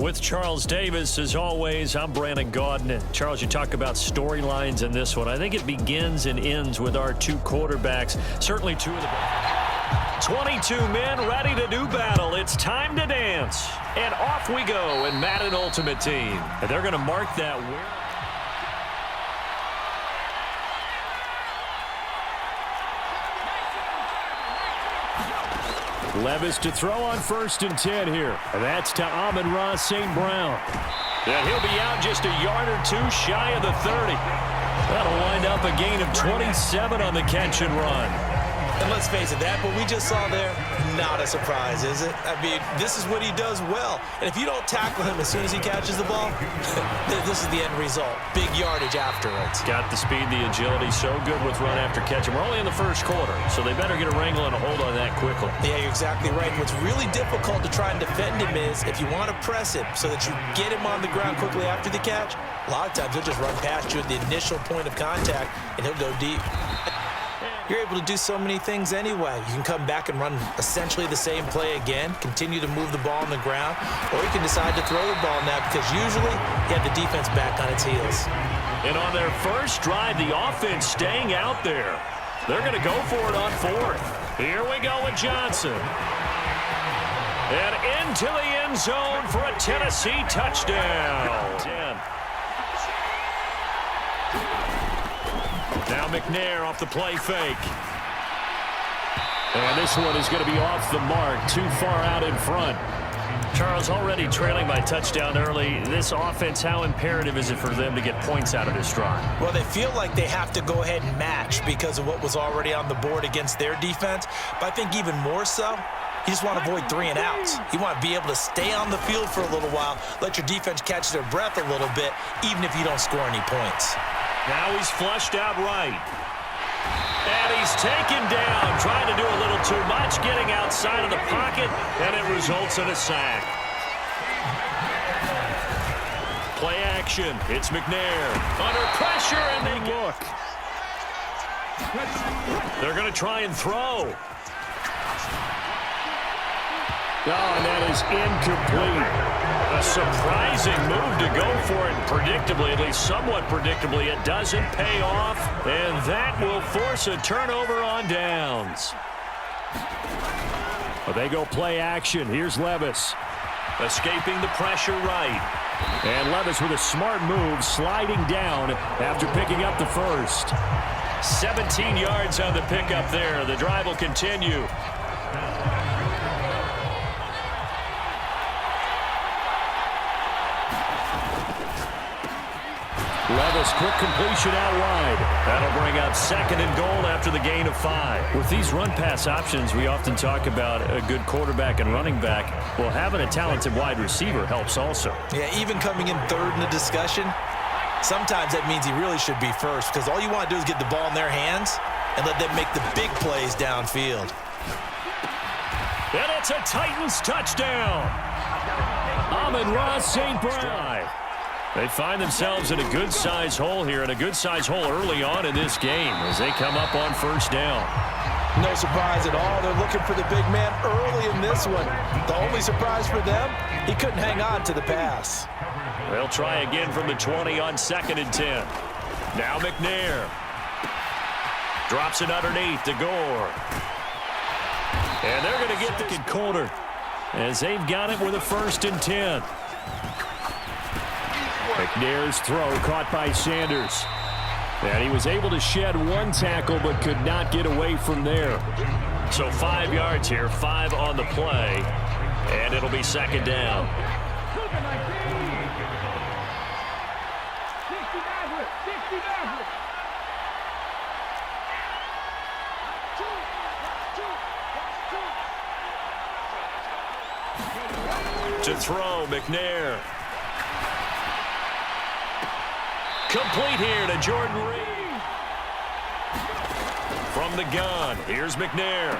With Charles Davis, as always, I'm Brandon Gaudin. And Charles, you talk about storylines in this one. I think it begins and ends with our two quarterbacks. Certainly two of the 22 men ready to do battle. It's time to dance. And off we go in Madden Ultimate Team. And they're going to mark that win. Levis to throw on 1st and 10 here. And that's to Amon-Ra St. Brown. And he'll be out just a yard or two shy of the 30. That'll wind up a gain of 27 on the catch and run. And let's face it, that what we just saw there, not a surprise, is it? I mean, this is what he does well. And if you don't tackle him as soon as he catches the ball, this is the end result. Big yardage afterwards. Got the speed, the agility, so good with run after catch. And we're only in the first quarter, so they better get a wrangle and a hold on that quickly. Yeah, you're exactly right. What's really difficult to try and defend him is if you want to press him so that you get him on the ground quickly after the catch, a lot of times he'll just run past you at the initial point of contact, and he'll go deep. You're able to do so many things anyway. You can come back and run essentially the same play again, continue to move the ball on the ground, or you can decide to throw the ball now because usually you have the defense back on its heels. And on their first drive, the offense staying out there. They're going to go for it on 4th. Here we go with Johnson. And into the end zone for a Tennessee touchdown. 10. Now McNair off the play fake. And this one is going to be off the mark, too far out in front. Charles, already trailing by touchdown early. This offense, how imperative is it for them to get points out of this drive? Well, they feel like they have to go ahead and match because of what was already on the board against their defense. But I think even more so, you just want to avoid 3 and outs. You want to be able to stay on the field for a little while, let your defense catch their breath a little bit, even if you don't score any points. Now he's flushed out right. And he's taken down, trying to do a little too much, getting outside of the pocket, and it results in a sack. Play action. It's McNair. Under pressure, and they look. They're going to try and throw. Oh, and that is incomplete. A surprising move to go for it predictably, at least somewhat predictably. It doesn't pay off, and that will force a turnover on downs. But they go play action. Here's Levis. Escaping the pressure right. And Levis with a smart move, sliding down after picking up the first. 17 yards on the pickup there. The drive will continue. Levis, quick completion out wide. That'll bring up 2nd and goal after the gain of 5. With these run-pass options, we often talk about a good quarterback and running back. Well, having a talented wide receiver helps also. Yeah, even coming in 3rd in the discussion, sometimes that means he really should be first because all you want to do is get the ball in their hands and let them make the big plays downfield. And it's a Titans touchdown. Amon-Ra St. Brown. They find themselves in a good-sized hole here, and a good-sized hole early on in this game as they come up on 1st down. No surprise at all. They're looking for the big man early in this one. The only surprise for them, he couldn't hang on to the pass. They'll try again from the 20 on 2nd and 10. Now McNair. Drops it underneath to Gore. And they're going to get the corner as they've got it with a 1st and 10. McNair's throw caught by Sanders. And he was able to shed 1 tackle but could not get away from there. So 5 yards here, 5 on the play, and it'll be 2nd down. To throw, McNair. Complete here to Jordan Reed. From the gun, here's McNair.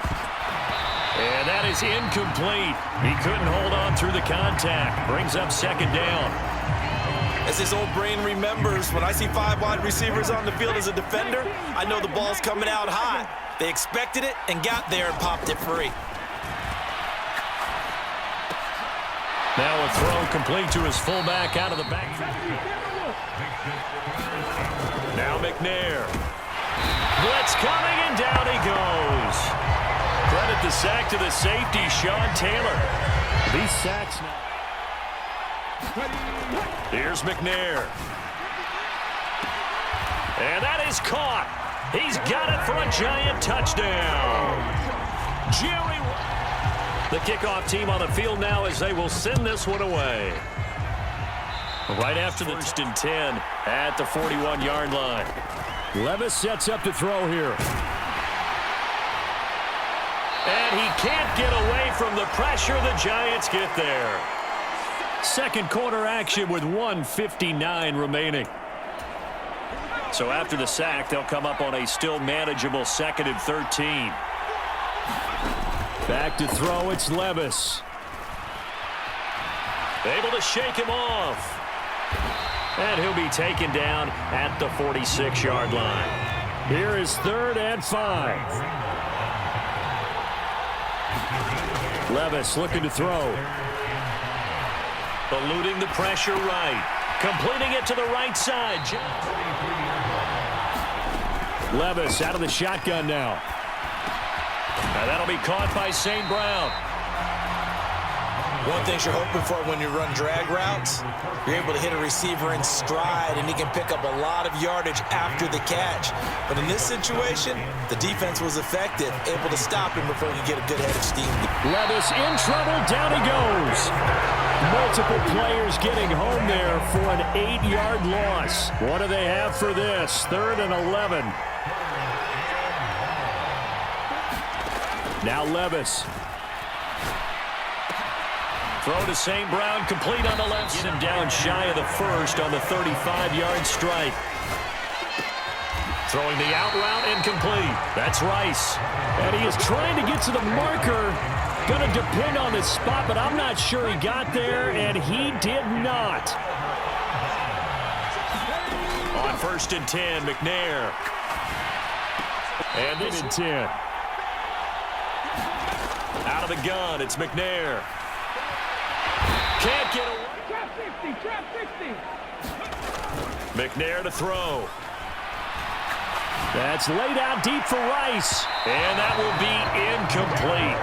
And that is incomplete. He couldn't hold on through the contact. Brings up 2nd down. As his old brain remembers, when I see 5 wide receivers on the field as a defender, I know the ball's coming out hot. They expected it and got there and popped it free. Now a throw complete to his fullback out of the back. Now McNair. Blitz coming, and down he goes. Credit the sack to the safety, Sean Taylor. These sacks now. Here's McNair. And that is caught. He's got it for a giant touchdown. Jerry. The kickoff team on the field now as they will send this one away. Right after the 1st and 10 at the 41-yard line. Levis sets up to throw here. And he can't get away from the pressure. The Giants get there. Second quarter action with 1:59 remaining. So after the sack, they'll come up on a still manageable 2nd and 13. Back to throw, it's Levis. Able to shake him off. And he'll be taken down at the 46-yard line. Here is 3rd and 5. Levis looking to throw. Eluding the pressure right. Completing it to the right side. Levis out of the shotgun now. Now that'll be caught by St. Brown. One thing you're hoping for when you run drag routes, you're able to hit a receiver in stride, and he can pick up a lot of yardage after the catch. But in this situation, the defense was effective, able to stop him before he could get a good head of steam. Levis in trouble. Down he goes. Multiple players getting home there for an 8-yard loss. What do they have for this? 3rd and 11. Now Levis. Throw to St. Brown, complete on the left. Get him down shy of the 1st on the 35-yard strike. Throwing the out route, incomplete. That's Rice. And he is trying to get to the marker. Going to depend on the spot, but I'm not sure he got there, and he did not. On 1st and 10, McNair. And this is 10. Out of the gun, it's McNair. Can't get away. Trap 50. McNair to throw. That's laid out deep for Rice. And that will be incomplete.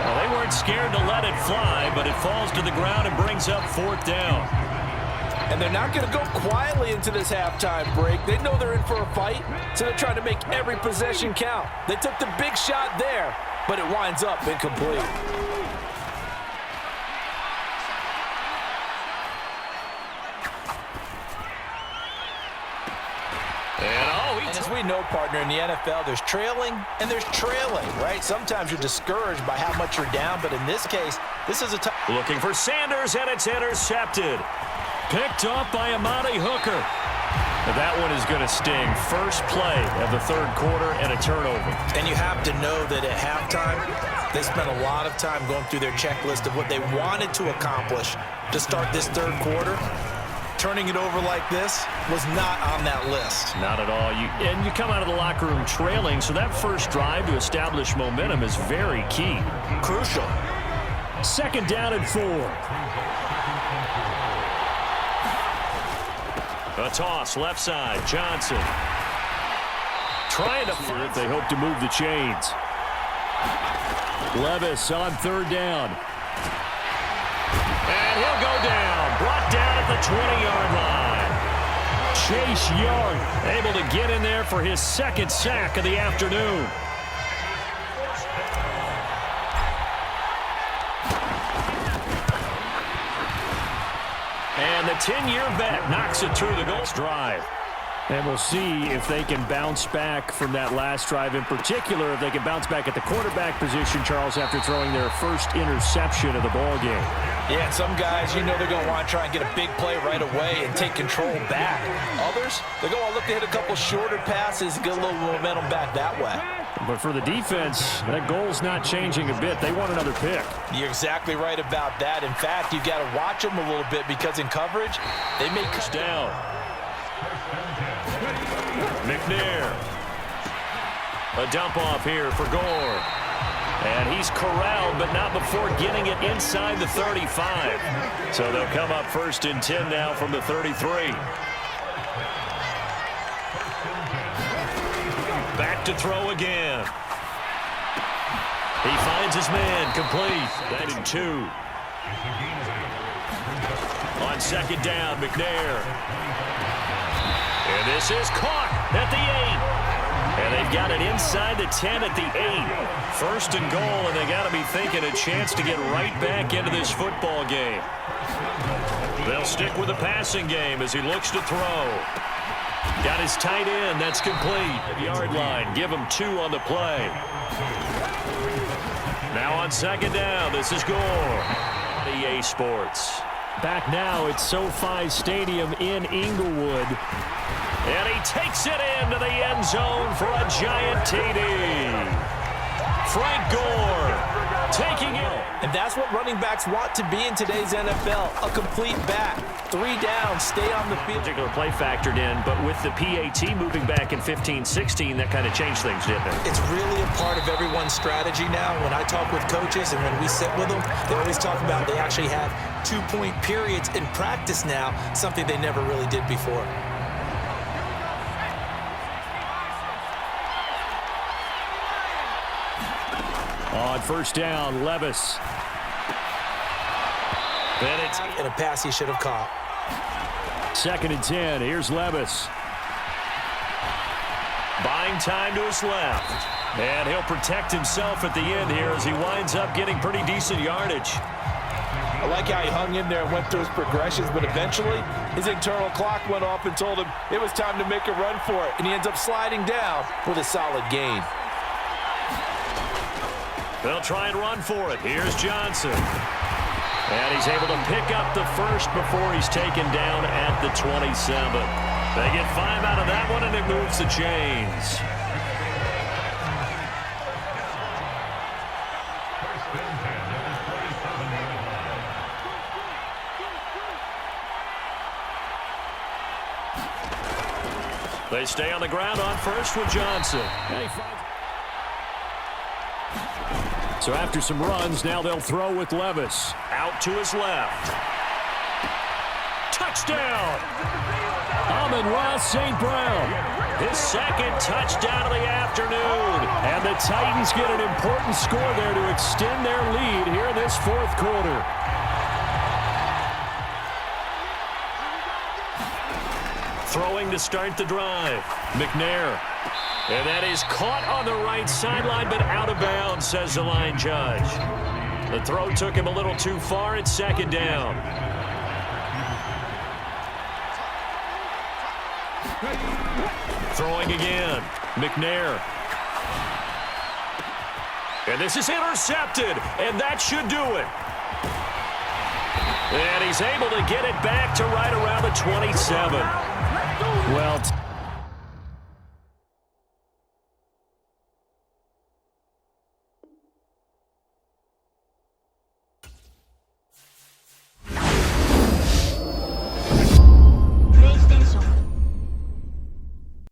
Well, they weren't scared to let it fly, but it falls to the ground and brings up 4th down. And they're not going to go quietly into this halftime break. They know they're in for a fight, so they're trying to make every possession count. They took the big shot there, but it winds up incomplete. And as we know, partner, in the NFL, there's trailing and there's trailing, right? Sometimes you're discouraged by how much you're down, but in this case, this is a tough. Looking for Sanders, and it's intercepted. Picked up by Amani Hooker. Now that one is going to sting. First play of the 3rd quarter and a turnover. And you have to know that at halftime, they spent a lot of time going through their checklist of what they wanted to accomplish to start this 3rd quarter. Turning it over like this was not on that list. Not at all. And you come out of the locker room trailing, so that first drive to establish momentum is very key. Crucial. 2nd down and 4. A toss, left side, Johnson. Trying to find if they hope to move the chains. Levis on 3rd down. And he'll go down. Brought down at the 20-yard line. Chase Young able to get in there for his 2nd sack of the afternoon. And the 10-year vet knocks it through the goal drive. And we'll see if they can bounce back from that last drive. In particular, if they can bounce back at the quarterback position, Charles, after throwing their first interception of the ball game. Yeah, some guys, you know they're going to want to try and get a big play right away and take control back. Others, they're going to look to hit a couple shorter passes and get a little momentum back that way. But for the defense, that goal's not changing a bit. They want another pick. You're exactly right about that. In fact, you've got to watch them a little bit because in coverage, they may cut down. McNair. A dump off here for Gore. And he's corralled, but not before getting it inside the 35. So they'll come up 1st and 10 now from the 33. Back to throw again. He finds his man, complete. That and 2. On 2nd down, McNair. And this is caught at the 8. And they've got it inside the 10 at the 8. 1st and goal, and they got to be thinking a chance to get right back into this football game. They'll stick with the passing game as he looks to throw. Got his tight end. That's complete. Yard line. Give him 2 on the play. Now on 2nd down, this is Gore. EA Sports. Back now at SoFi Stadium in Inglewood. And he takes it into the end zone for a giant TD. Frank Gore taking it. And that's what running backs want to be in today's NFL, a complete back. 3 down, stay on the field. Particular play factored in, but with the PAT moving back in 15-16, that kind of changed things, didn't it? It's really a part of everyone's strategy now. When I talk with coaches and when we sit with them, they always talk about they actually have 2-point periods in practice now, something they never really did before. On 1st down, Levis. Bennett. And a pass he should have caught. 2nd and 10. Here's Levis. Buying time to his left. And he'll protect himself at the end here as he winds up getting pretty decent yardage. I like how he hung in there and went through his progressions, but eventually his internal clock went off and told him it was time to make a run for it, and he ends up sliding down with a solid gain. They'll try and run for it. Here's Johnson. And he's able to pick up the 1st before he's taken down at the 27. They get 5 out of that one, and it moves the chains. They stay on the ground on 1st with Johnson. So after some runs, now they'll throw with Levis. Out to his left. Touchdown! Amon-Ra St. Brown. His 2nd touchdown of the afternoon. And the Titans get an important score there to extend their lead here in this 4th quarter. Throwing to start the drive. McNair. And that is caught on the right sideline, but out of bounds, says the line judge. The throw took him a little too far at 2nd down. Throwing again. McNair. And this is intercepted, and that should do it. And he's able to get it back to right around the 27. Well...